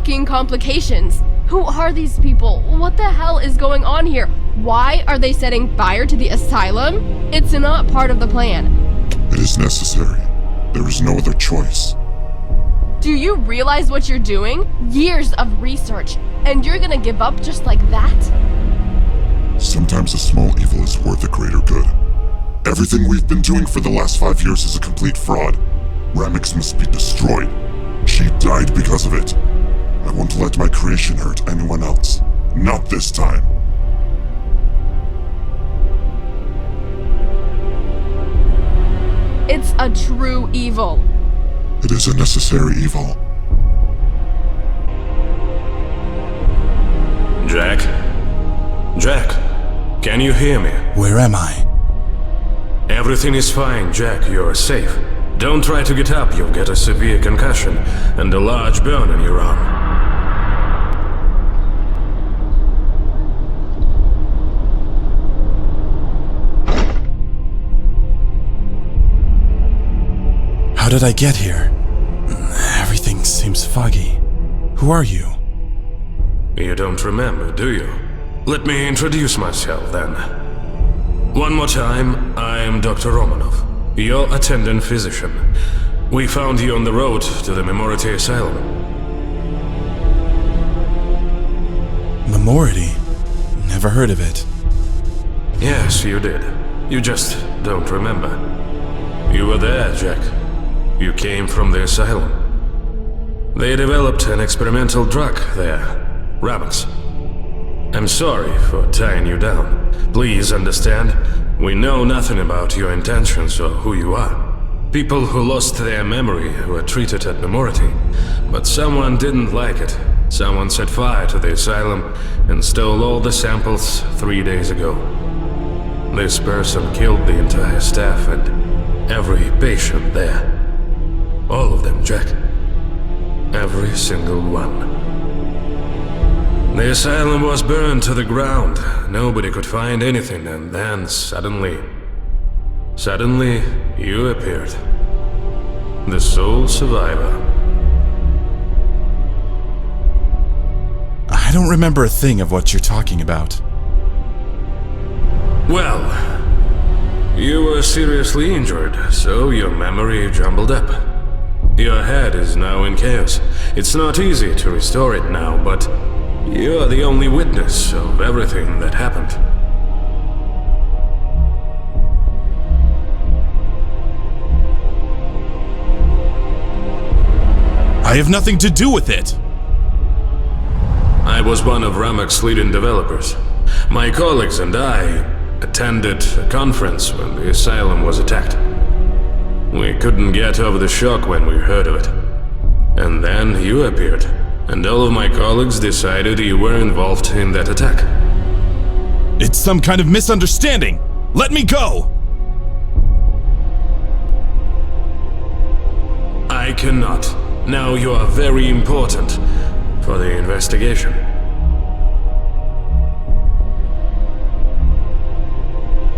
fucking complications. Who are these people? What the hell is going on here? Why are they setting fire to the asylum? It's not part of the plan. It is necessary. There is no other choice. Do you realize what you're doing? Years of research, and you're gonna give up just like that? Sometimes a small evil is worth a greater good. Everything we've been doing for the last 5 years is a complete fraud. Rammex must be destroyed. She died because of it. I won't let my creation hurt anyone else. Not this time. It's a true evil. It is a necessary evil. Jack? Jack, can you hear me? Where am I? Everything is fine, Jack. You're safe. Don't try to get up. You'll get a severe concussion and a large burn on your arm. How did I get here? Everything seems foggy. Who are you? You don't remember, do you? Let me introduce myself then. One more time, I am Dr. Romanov, your attendant physician. We found you on the road to the Memority asylum. Memority? Never heard of it. Yes, you did. You just don't remember. You were there, Jack. You came from the asylum. They developed an experimental drug there, Rammex. I'm sorry for tying you down. Please understand, we know nothing about your intentions or who you are. People who lost their memory were treated at Memority, but someone didn't like it. Someone set fire to the asylum and stole all the samples 3 days ago. This person killed the entire staff and every patient there. All of them, Jack. Every single one. The asylum was burned to the ground. Nobody could find anything, and then suddenly, you appeared. The sole survivor. I don't remember a thing of what you're talking about. Well, you were seriously injured, so your memory jumbled up. Your head is now in chaos. It's not easy to restore it now, but you are the only witness of everything that happened. I have nothing to do with it! I was one of Rammex's leading developers. My colleagues and I attended a conference when the asylum was attacked. We couldn't get over the shock when we heard of it. And then you appeared, and all of my colleagues decided you were involved in that attack. It's some kind of misunderstanding! Let me go! I cannot. Now you are very important for the investigation.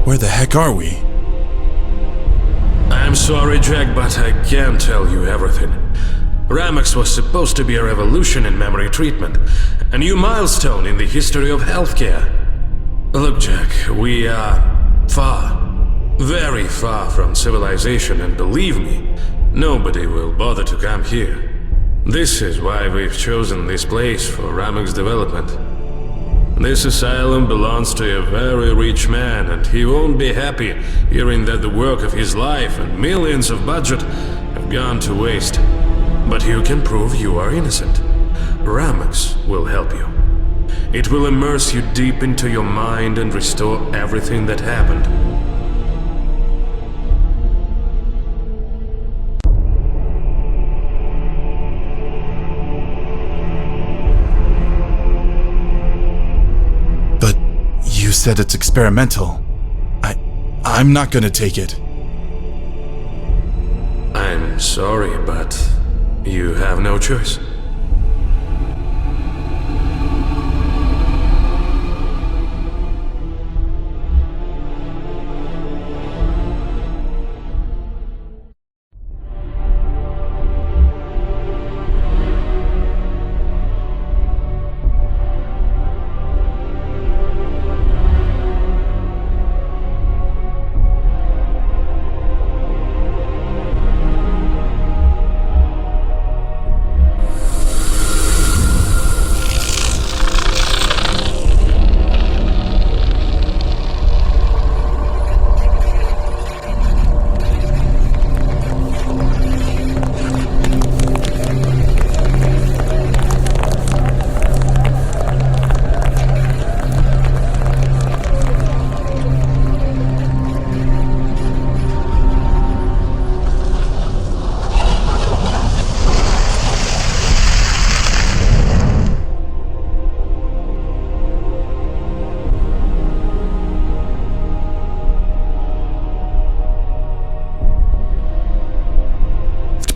Where the heck are we? I'm sorry, Jack, but I can't tell you everything. Rammex was supposed to be a revolution in memory treatment, a new milestone in the history of healthcare. Look, Jack, we are far, very far from civilization, and believe me, nobody will bother to come here. This is why we've chosen this place for Rammex development. This asylum belongs to a very rich man, and he won't be happy hearing that the work of his life and millions of budget have gone to waste. But you can prove you are innocent. Rammex will help you. It will immerse you deep into your mind and restore everything that happened. You said it's experimental. I'm not gonna take it. I'm sorry, but you have no choice.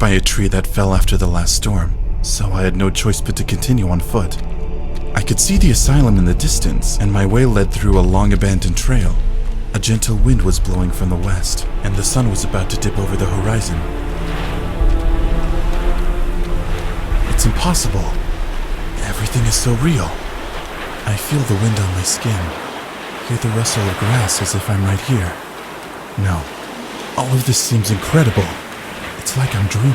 by a tree that fell after the last storm, so I had no choice but to continue on foot. I could see the asylum in the distance, and my way led through a long abandoned trail. A gentle wind was blowing from the west, and the sun was about to dip over the horizon. It's impossible. Everything is so real. I feel the wind on my skin, hear the rustle of grass as if I'm right here. No, all of this seems incredible. It's like I'm dreaming.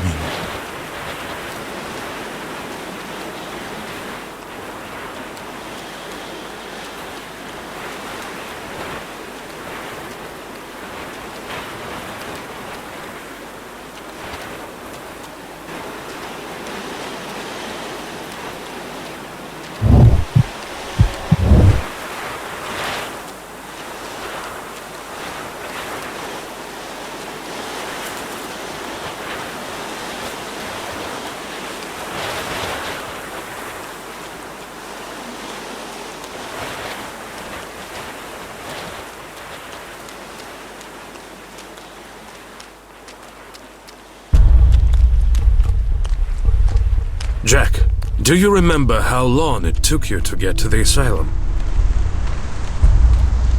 Jack, do you remember how long it took you to get to the asylum?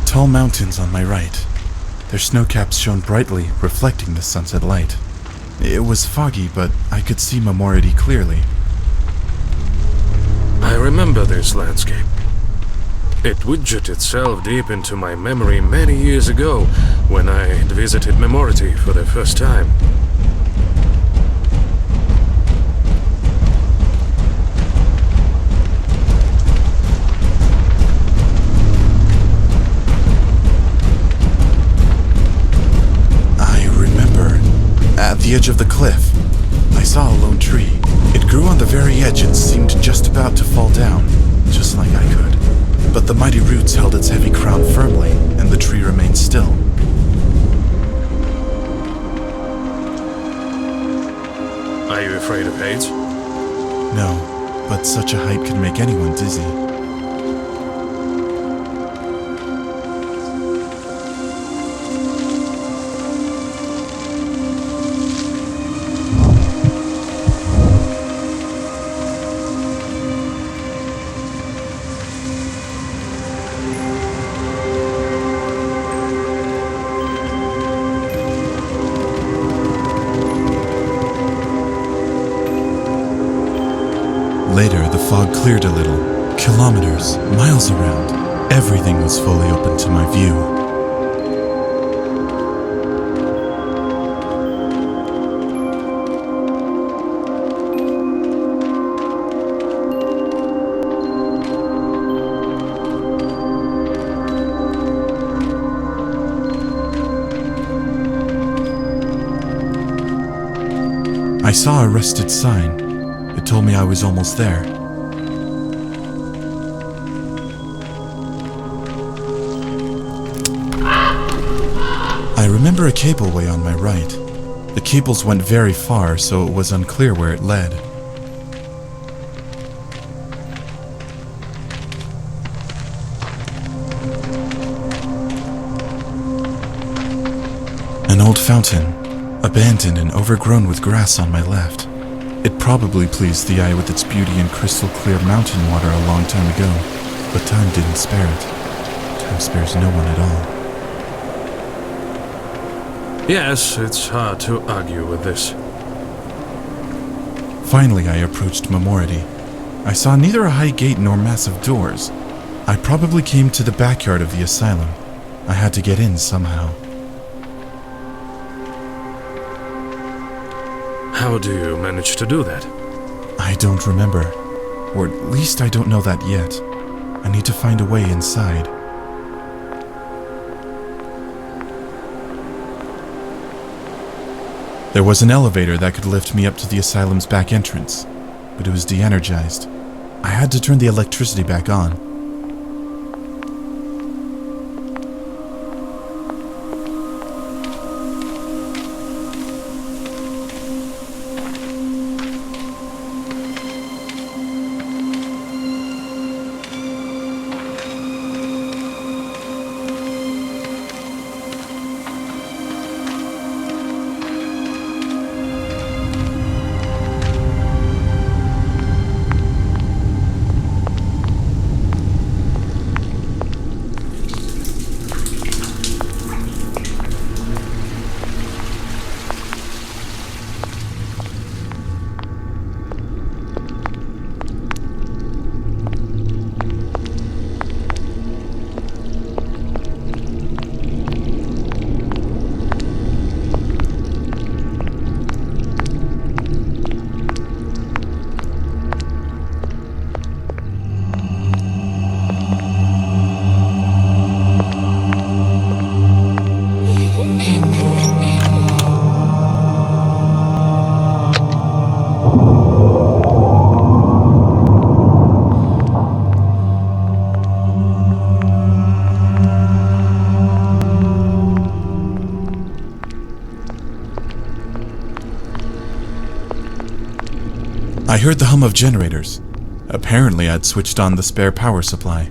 Tall mountains on my right. Their snowcaps shone brightly, reflecting the sunset light. It was foggy, but I could see Memority clearly. I remember this landscape. It widgeted itself deep into my memory many years ago when I had visited Memority for the first time. At the edge of the cliff, I saw a lone tree. It grew on the very edge and seemed just about to fall down, just like I could. But the mighty roots held its heavy crown firmly, and the tree remained still. Are you afraid of heights? No, but such a height could make anyone dizzy. Later, the fog cleared a little. Kilometers, miles around. Everything was fully open to my view. I saw a rusted sign. It told me I was almost there. I remember a cableway on my right. The cables went very far, so it was unclear where it led. An old fountain, abandoned and overgrown with grass on my left. It probably pleased the eye with its beauty and crystal clear mountain water a long time ago, but time didn't spare it. Time spares no one at all. Yes, it's hard to argue with this. Finally, I approached Memority. I saw neither a high gate nor massive doors. I probably came to the backyard of the asylum. I had to get in somehow. How do you manage to do that? I don't remember. Or at least I don't know that yet. I need to find a way inside. There was an elevator that could lift me up to the asylum's back entrance, but it was de-energized. I had to turn the electricity back on. I heard the hum of generators. Apparently, I'd switched on the spare power supply.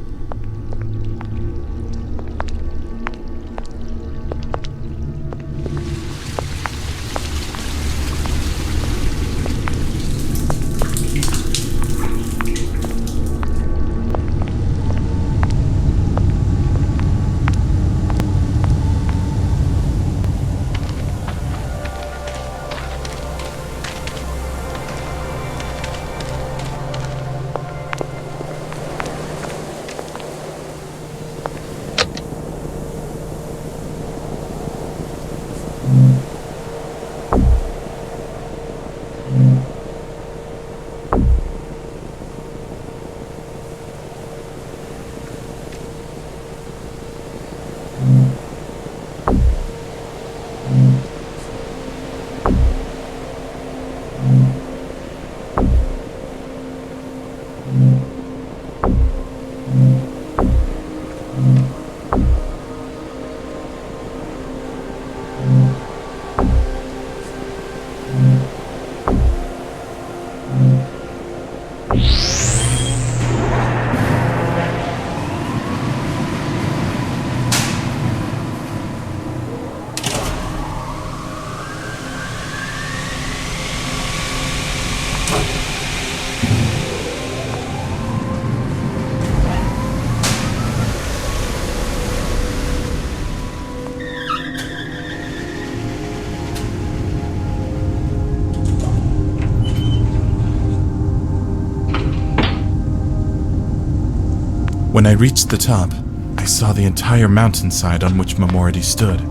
When I reached the top, I saw the entire mountainside on which Memority stood.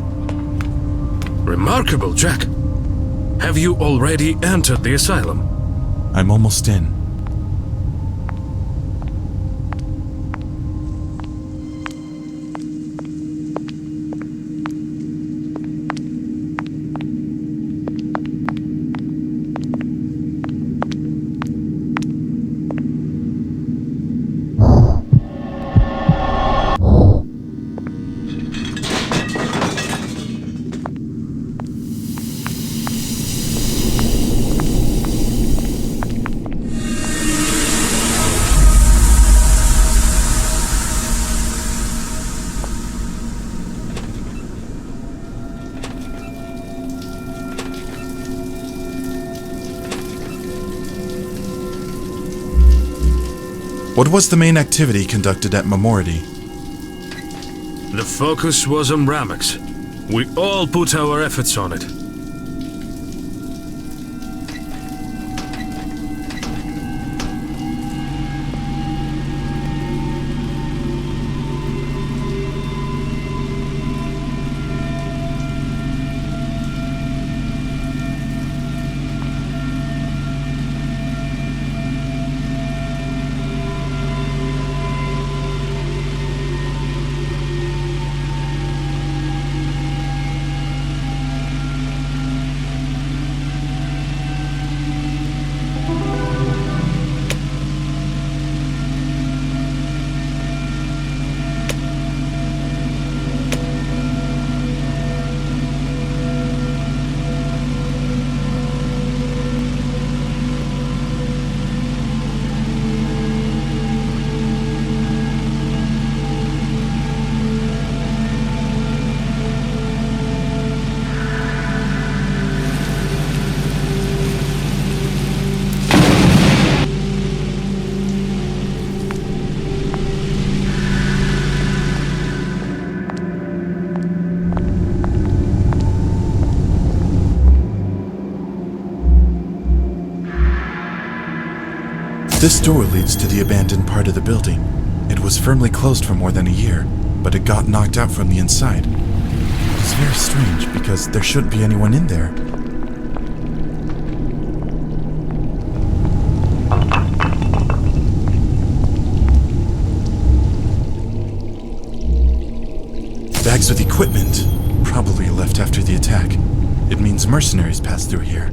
Remarkable, Jack. Have you already entered the asylum? I'm almost in. What was the main activity conducted at Memority? The focus was on Rammex. We all put our efforts on it. This door leads to the abandoned part of the building. It was firmly closed for more than a year, but it got knocked out from the inside. It's very strange because there shouldn't be anyone in there. Bags with equipment, probably left after the attack. It means mercenaries passed through here.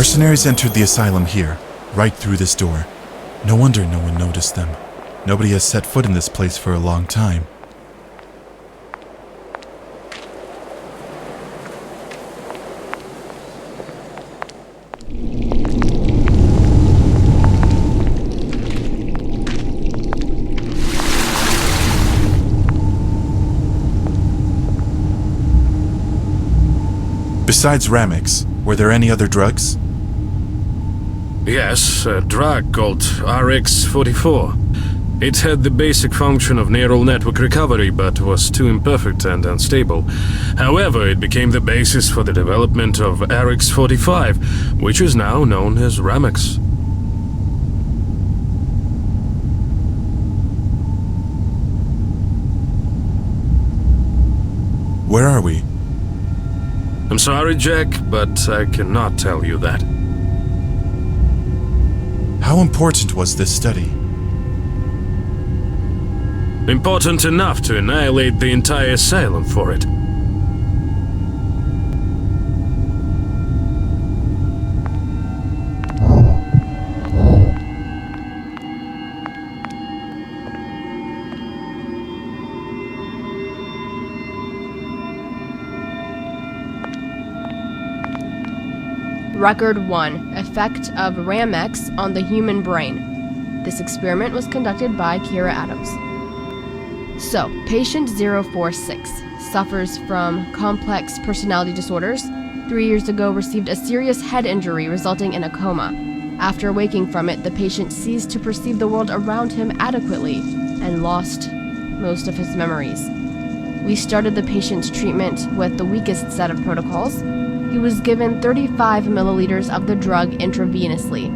mercenaries entered the asylum here, right through this door. No wonder no one noticed them. Nobody has set foot in this place for a long time. Besides Rammex, were there any other drugs? Yes, a drug called RX-44. It had the basic function of neural network recovery, but was too imperfect and unstable. However, it became the basis for the development of RX-45, which is now known as Rammex. Where are we? I'm sorry, Jack, but I cannot tell you that. How important was this study? Important enough to annihilate the entire asylum for it. Record 1. Effect of Rammex on the human brain. This experiment was conducted by Kira Adams. So, patient 046 suffers from complex personality disorders. 3 years ago received a serious head injury resulting in a coma. After waking from it, the patient ceased to perceive the world around him adequately and lost most of his memories. We started the patient's treatment with the weakest set of protocols. He was given 35 milliliters of the drug intravenously.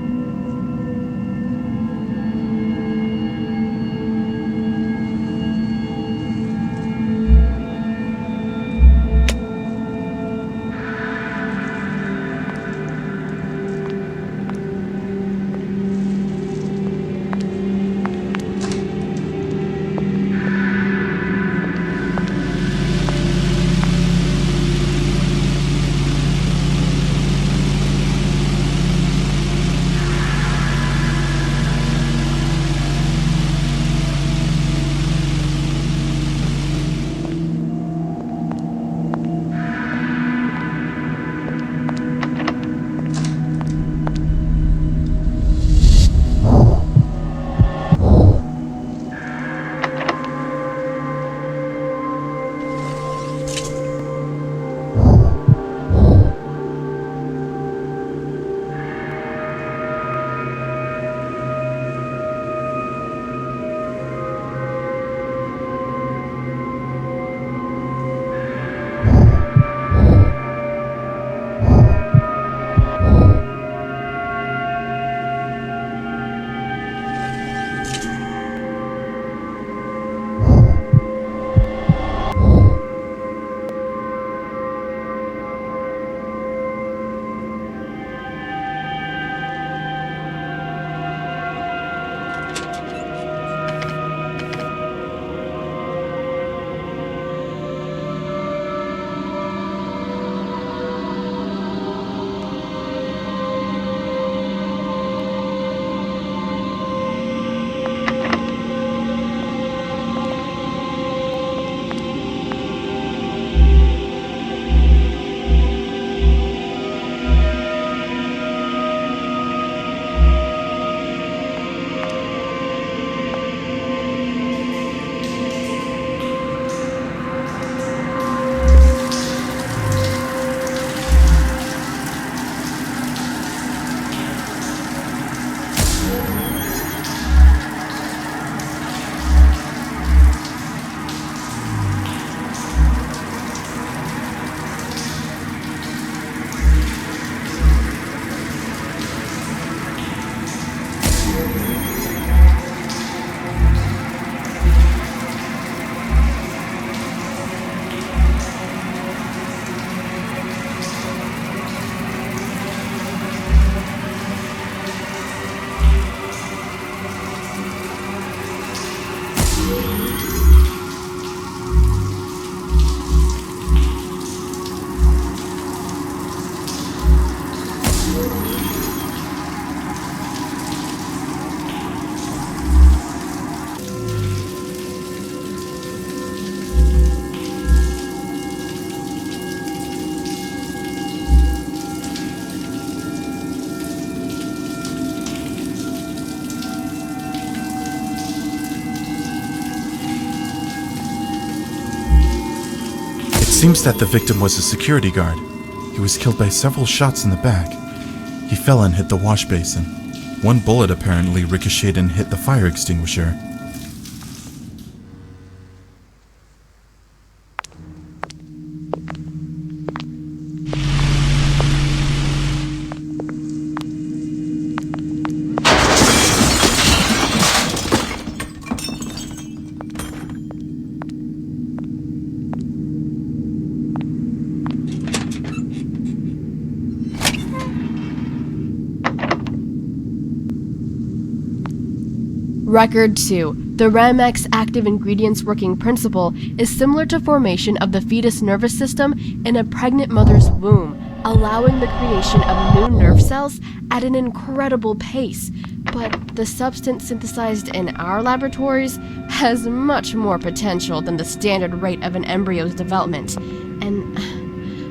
seems that the victim was a security guard. He was killed by several shots in the back. He fell and hit the wash basin. One bullet apparently ricocheted and hit the fire extinguisher. Record 2. The Rammex active ingredients working principle is similar to formation of the fetus nervous system in a pregnant mother's womb, allowing the creation of new nerve cells at an incredible pace. But the substance synthesized in our laboratories has much more potential than the standard rate of an embryo's development. And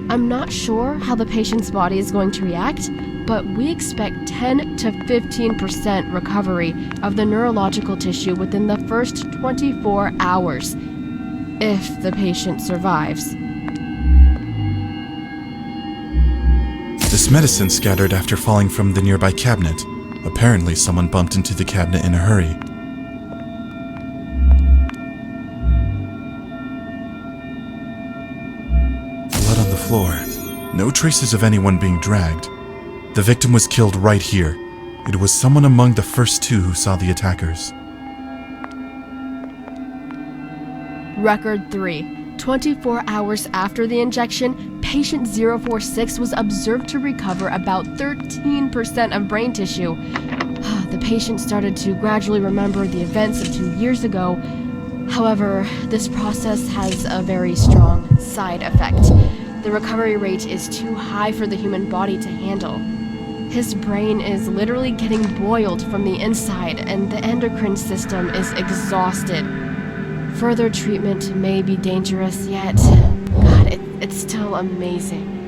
I'm not sure how the patient's body is going to react, but we expect 10 to 15% recovery of the neurological tissue within the first 24 hours, if the patient survives. This medicine scattered after falling from the nearby cabinet. Apparently, someone bumped into the cabinet in a hurry. Blood on the floor. No traces of anyone being dragged. The victim was killed right here. It was someone among the first two who saw the attackers. Record 3. 24 hours after the injection, patient 046 was observed to recover about 13% of brain tissue. The patient started to gradually remember the events of 2 years ago. However, this process has a very strong side effect. The recovery rate is too high for the human body to handle. His brain is literally getting boiled from the inside, and the endocrine system is exhausted. Further treatment may be dangerous, yet, God, it's still amazing.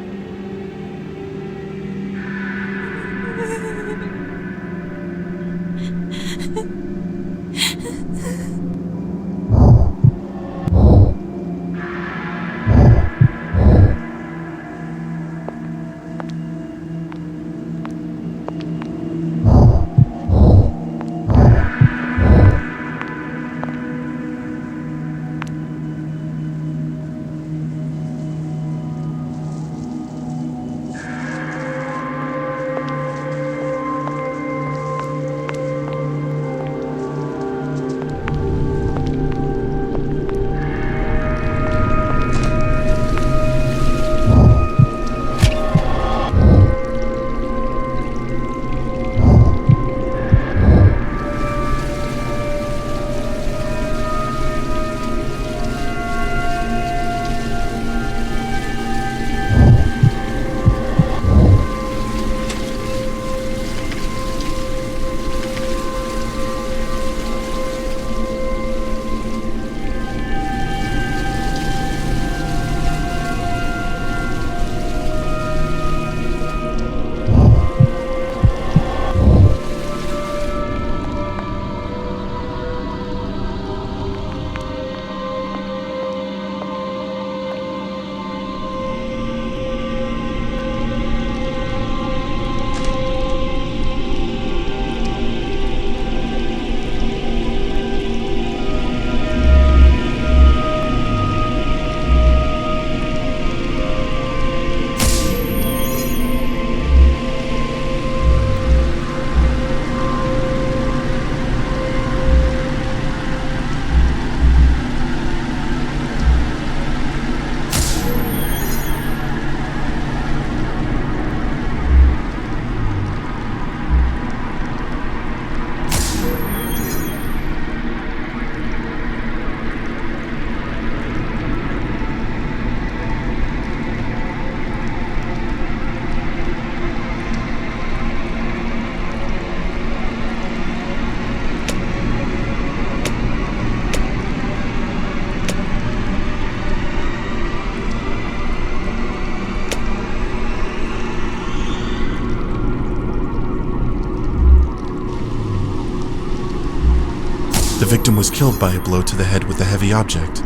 The victim was killed by a blow to the head with a heavy object.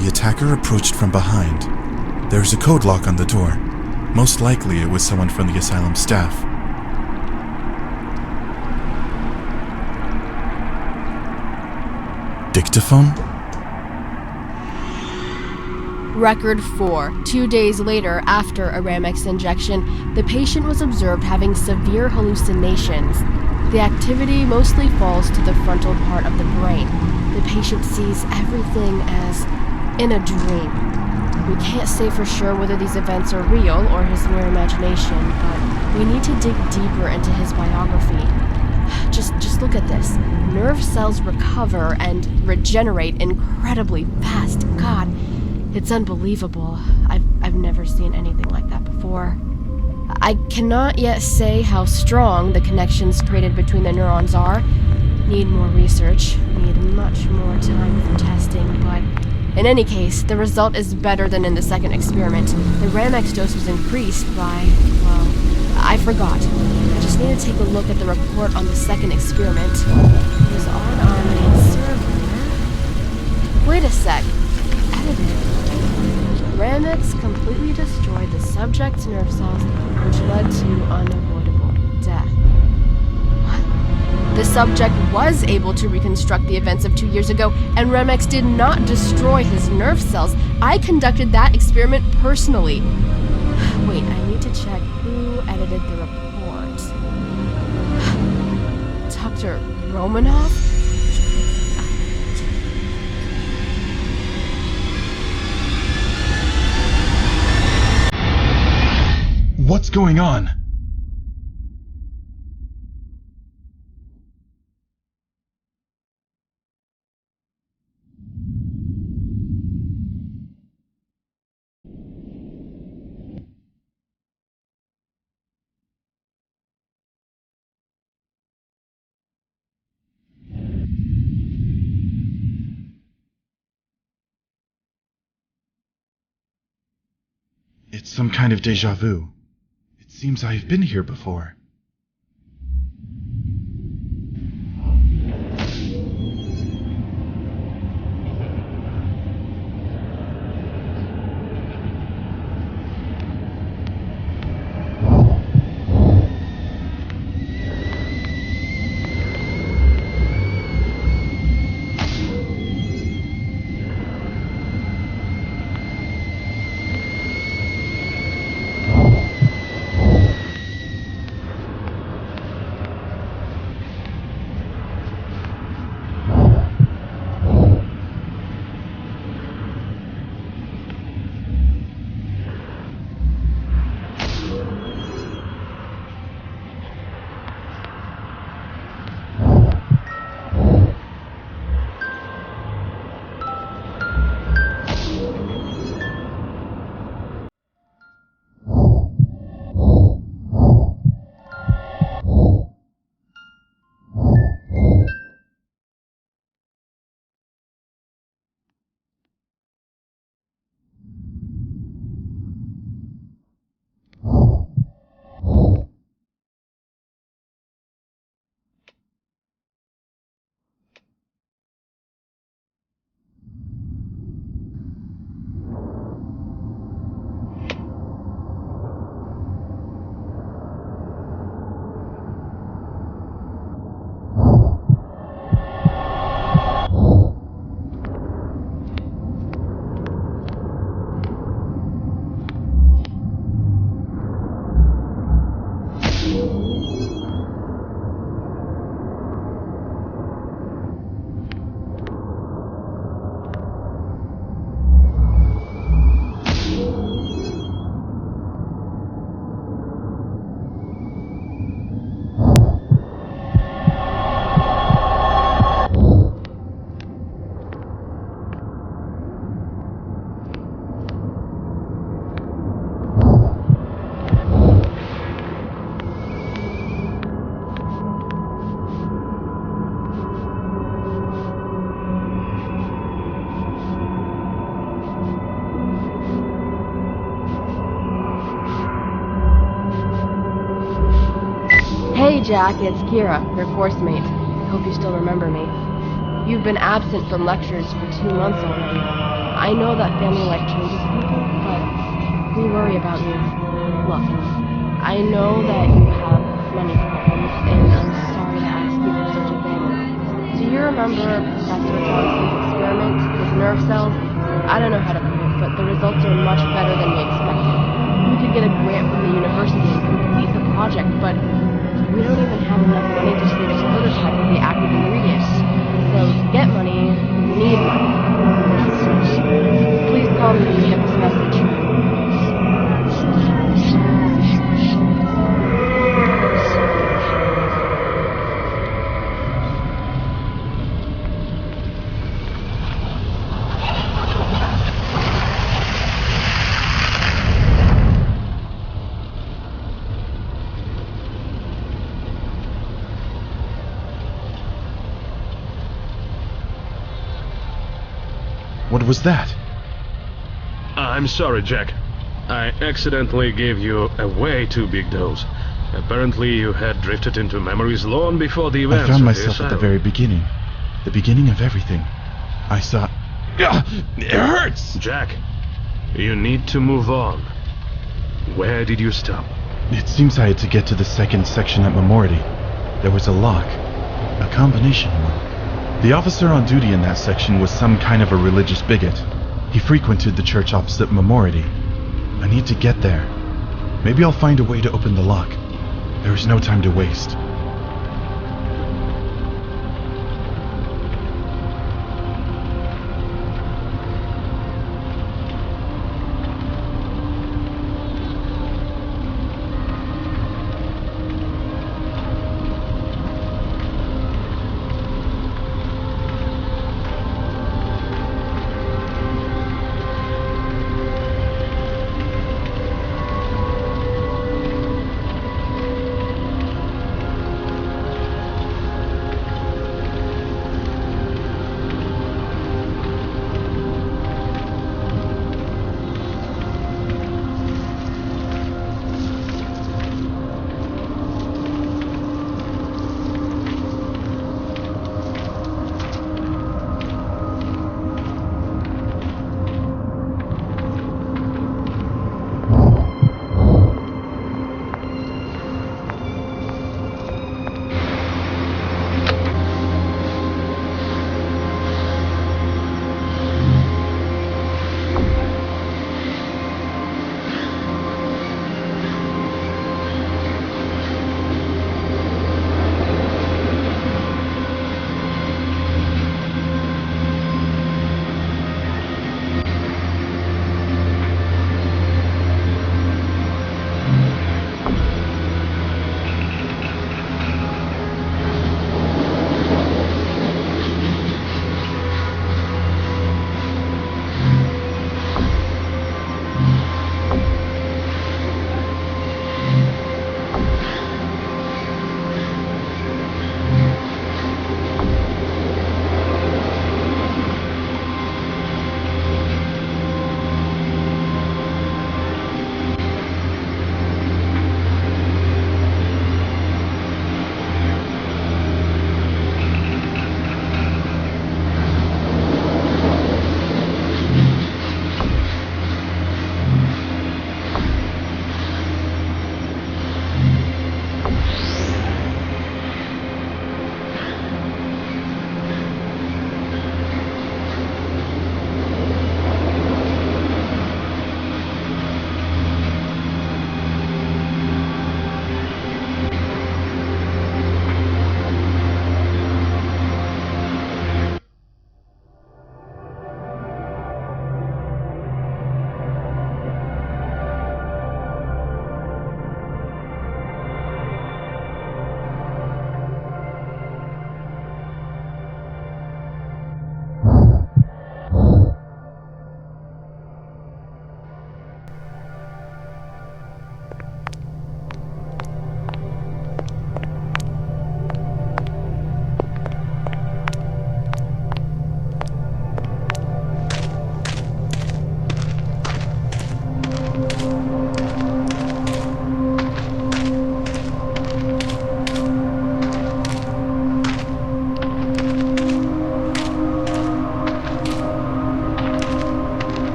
The attacker approached from behind. There's a code lock on the door. Most likely it was someone from the asylum staff. Dictaphone? Record 4. 2 days later, after a Rammex injection, the patient was observed having severe hallucinations. The activity mostly falls to the frontal part of the brain. The patient sees everything as in a dream. We can't say for sure whether these events are real or his mere imagination, but we need to dig deeper into his biography. Just look at this. Nerve cells recover and regenerate incredibly fast. God, it's unbelievable. I've never seen anything like that before. I cannot yet say how strong the connections created between the neurons are. Need more research, need much more time for testing, but in any case, the result is better than in the second experiment. The Rammex dose was increased by, well, I forgot. I just need to take a look at the report on the second experiment. It was on our main server. Wait a sec. Edited. Rammex completely destroyed the subject's nerve cells, which led to unavoidable death. What? The subject was able to reconstruct the events of 2 years ago, and Rammex did not destroy his nerve cells. I conducted that experiment personally. Wait, I need to check who edited the report. Dr. Romanov? What's going on? It's some kind of déjà vu. It seems I've been here before. Hey Jack, it's Kira, your course mate. Hope you still remember me. You've been absent from lectures for 2 months already. I know that family life changes people, but We worry about you. Look, I know that you have money problems, and I'm sorry to ask you for such a favor. Do you remember Professor Johnson's experiment with nerve cells? I don't know how to put it, but the results are much better than we expected. We could get a grant from the university and complete the project, but we don't even have enough money to create a prototype of the active ingredient. So to get money, we need money. Please call me when you get this message. What was that? I'm sorry, Jack. I accidentally gave you a way too big dose. Apparently you had drifted into memories long before the events I found of myself the at the asylum. very beginning. The beginning of everything. I saw... It hurts! Jack, you need to move on. Where did you stop? It seems I had to get to the second section at Memority. There was a lock. A combination lock. The officer on duty in that section was some kind of a religious bigot. He frequented the church opposite Memority. I need to get there. Maybe I'll find a way to open the lock. There is no time to waste.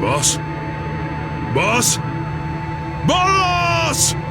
Boss? Boss? Boss!